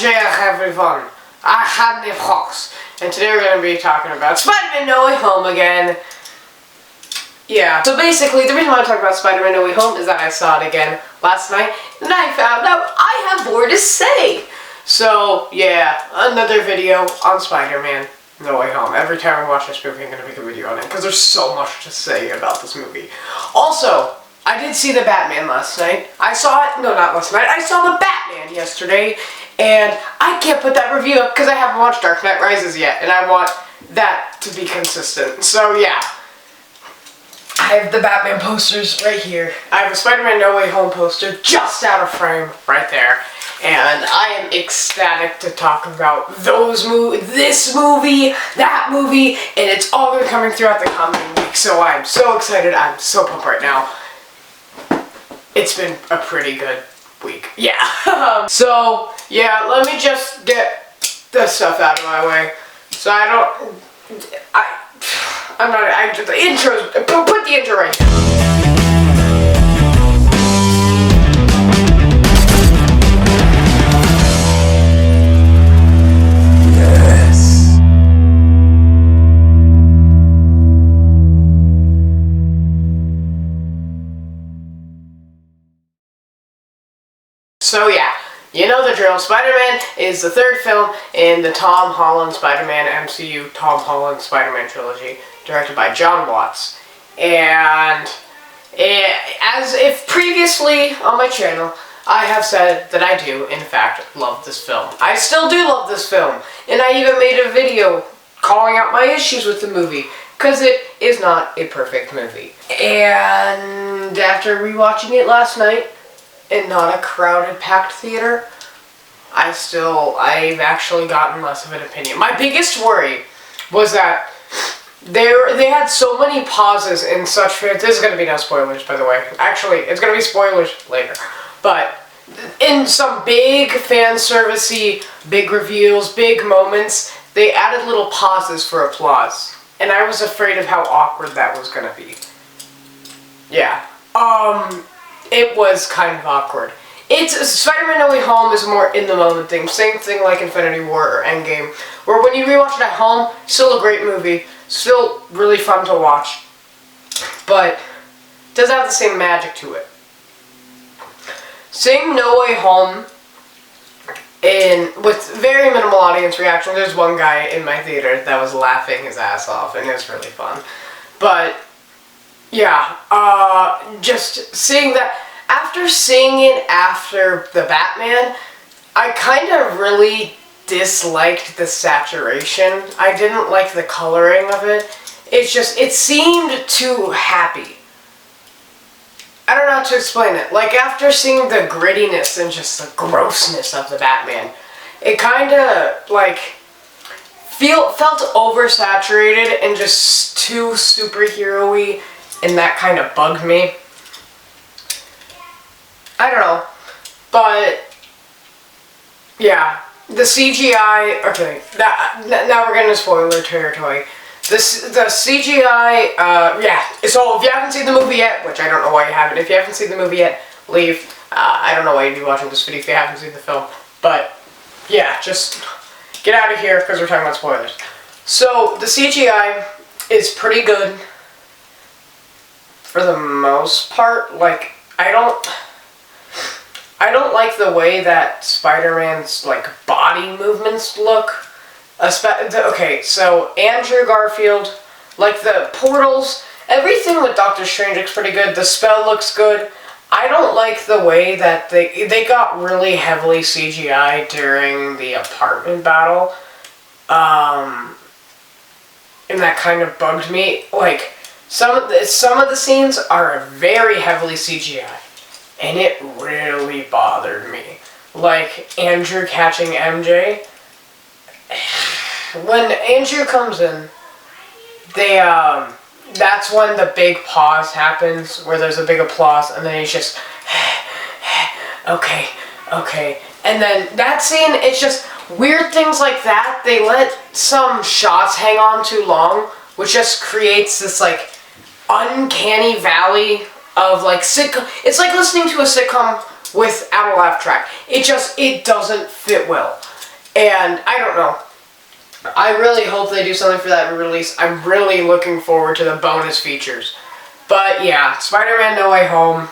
Bonjour everyone, I have the Fox, and today we're going to be talking about Spider-Man No Way Home again. Yeah, so basically the reason why I talk about Spider-Man No Way Home is that I saw it again last night, and I found out I have more to say. So yeah, another video on Spider-Man No Way Home. Every time I watch this movie I'm going to make a video on it, because there's so much to say about this movie. Also, I did see the Batman last night. I saw it, no not last night, I saw the Batman yesterday, and I can't put that review up because I haven't watched Dark Knight Rises yet, and I want that to be consistent. So yeah, I have the Batman posters right here. I have a Spider-Man No Way Home poster just out of frame right there, and I am ecstatic to talk about this movie, that movie, and it's all going to be coming throughout the coming week, so I'm so excited, I'm so pumped right now. It's been a pretty good week. Yeah. So, yeah, let me just get this stuff out of my way. So the intro, put the intro right here. So yeah, you know the drill. Spider-Man is the third film in the Tom Holland Spider-Man MCU Tom Holland Spider-Man trilogy, directed by John Watts. And as if previously on my channel, I have said that I do, in fact, love this film. I still do love this film, and I even made a video calling out my issues with the movie, because it is not a perfect movie. And after rewatching it last night, in not a crowded, packed theater, I've actually gotten less of an opinion. My biggest worry was that they had so many pauses in such, this is going to be no spoilers, by the way. Actually, it's going to be spoilers later. But in some big fan servicey, big reveals, big moments, they added little pauses for applause. And I was afraid of how awkward that was going to be. Yeah. It was kind of awkward. Spider-Man No Way Home is a more in-the-moment thing. Same thing like Infinity War or Endgame, where when you rewatch it at home, still a great movie, still really fun to watch, but it doesn't have the same magic to it. Seeing No Way Home with very minimal audience reaction. There's one guy in my theater that was laughing his ass off, and it was really fun. But yeah, just seeing that, after seeing it after the Batman, I kind of really disliked the saturation. I didn't like the coloring of it. It seemed too happy. I don't know how to explain it. Like, after seeing the grittiness and just the grossness of the Batman, it kind of, like, felt oversaturated and just too superhero-y. And that kind of bugged me. I don't know. But yeah, the CGI, okay, now we're getting into spoiler territory. The CGI, yeah, so if you haven't seen the movie yet, which I don't know why you haven't, if you haven't seen the movie yet, leave. I don't know why you'd be watching this video if you haven't seen the film. But yeah, just get out of here because we're talking about spoilers. So the CGI is pretty good. For the most part, like, I don't like the way that Spider-Man's, like, body movements look. Okay, so Andrew Garfield, like, the portals, everything with Doctor Strange looks pretty good. The spell looks good. I don't like the way that they got really heavily CGI during the apartment battle. And that kind of bugged me. Like, some of the scenes are very heavily CGI, and it really bothered me. Like Andrew catching MJ. When Andrew comes in, that's when the big pause happens, where there's a big applause, and then he's just, okay. And then that scene, it's just weird things like that. They let some shots hang on too long, which just creates this, like, uncanny valley of, like, sitcom. It's like listening to a sitcom without a laugh track. It doesn't fit well. And I don't know. I really hope they do something for that release. I'm really looking forward to the bonus features. But yeah, Spider-Man No Way Home.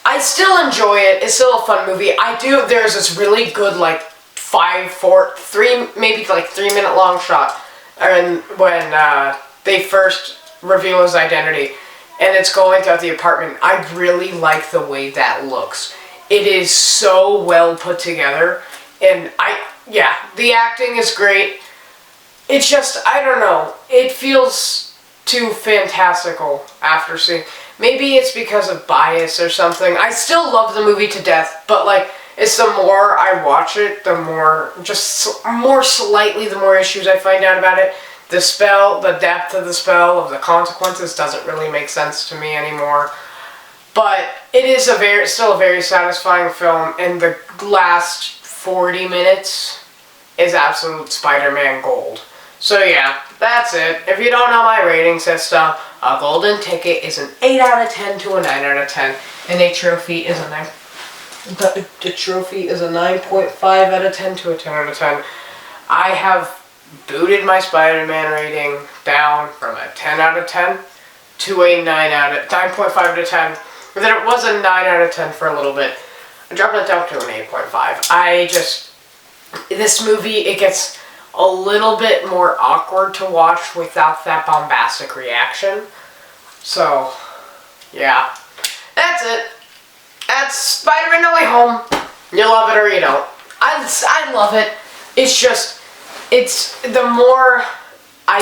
I still enjoy it. It's still a fun movie. There's this really good, like, 3-minute long shot when they first reveal his identity. And it's going throughout the apartment. I really like the way that looks. It is so well put together. And the acting is great. It's just, I don't know. It feels too fantastical after seeing. Maybe it's because of bias or something. I still love the movie to death, but like, it's the more I watch it, the more the more issues I find out about it. The spell, the depth of the spell, of the consequences doesn't really make sense to me anymore. But it is still a very satisfying film, and the last 40 minutes is absolute Spider-Man gold. So yeah, that's it. If you don't know my rating system, a golden ticket is an 8 out of 10 to a 9 out of 10, and a trophy is a 9. The trophy is a 9.5 out of 10 to a 10 out of 10. I have booted my Spider-Man rating down from a 10 out of 10 to a 9.5 out of 10. But then it was a 9 out of 10 for a little bit. I dropped it down to an 8.5. This movie, it gets a little bit more awkward to watch without that bombastic reaction. So, yeah. That's it. That's Spider-Man No Way Home. You love it or you don't. I love it. It's just, the more I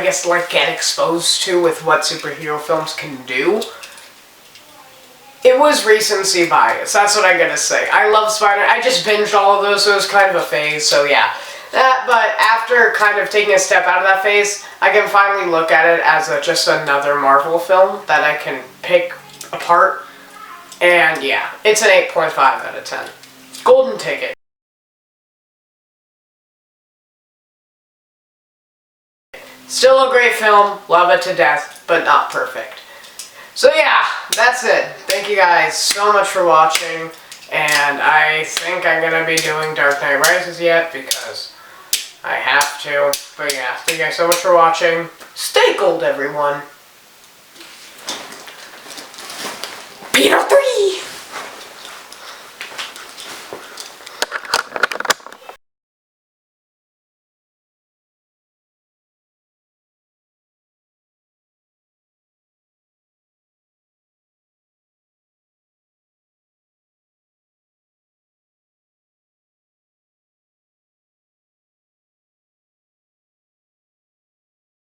guess, get exposed to with what superhero films can do, it was recency bias. That's what I gotta say. I love Spider-Man. I just binged all of those, so it was kind of a phase, so yeah. But after kind of taking a step out of that phase, I can finally look at it as just another Marvel film that I can pick apart. And yeah, it's an 8.5 out of 10. Golden ticket. Still a great film, love it to death, but not perfect. So yeah, that's it. Thank you guys so much for watching, and I think I'm going to be doing Dark Knight Rises yet, because I have to. But yeah, thank you guys so much for watching. Stay gold, everyone. Peter 3!